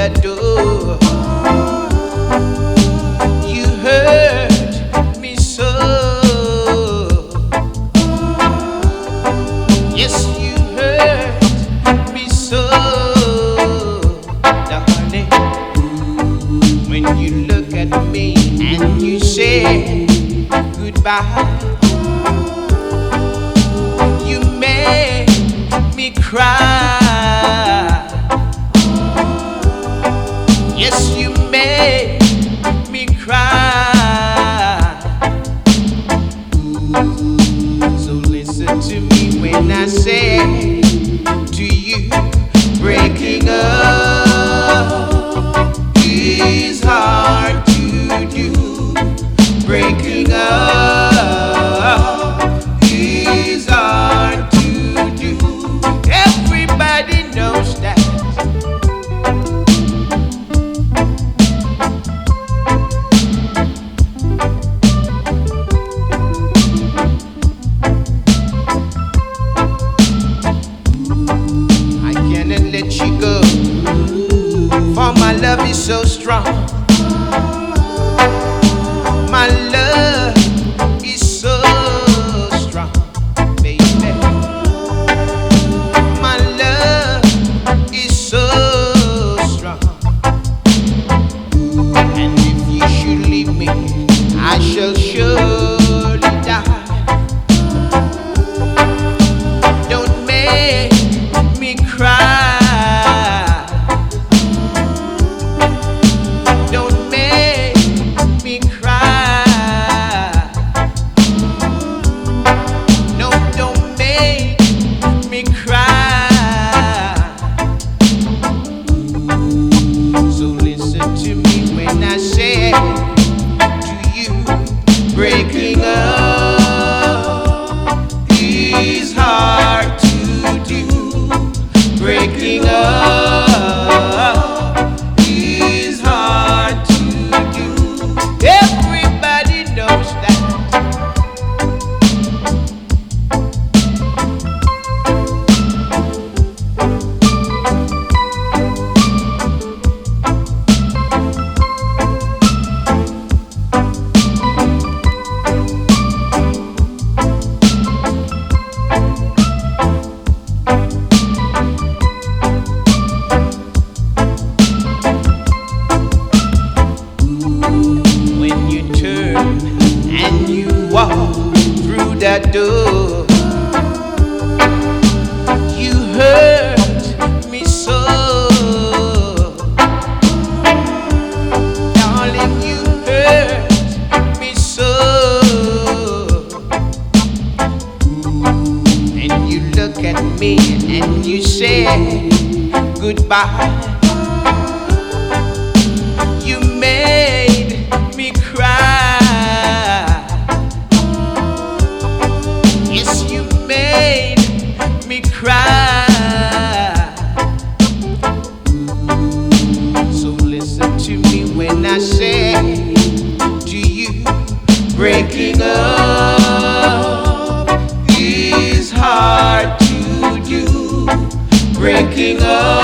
that door. You hurt me so. Yes, you hurt me so, darling. When you look at me and you say goodbye, you make me cry. Yes, you make me cry. So listen to me when I say to you, breaking up is hard to do. Breaking up is hard to do. Everybody knows that. I cannot let you go, for my love is so strong. My love is so strong, baby. My love is so strong. And if you should leave me, I shall surely die. Don't make me cry. Don't make me cry. No, don't make me cry. So listen to me when I say to you, breaking up is hard to do. Breaking up is hard to do. Everybody knows that. When you turn and you walk through that door, you hurt me so, darling, you hurt me so. And you look at me and you say goodbye. You made me cry. Yes, you made me cry. So listen to me when I say to you, breaking up is hard to do. Breaking up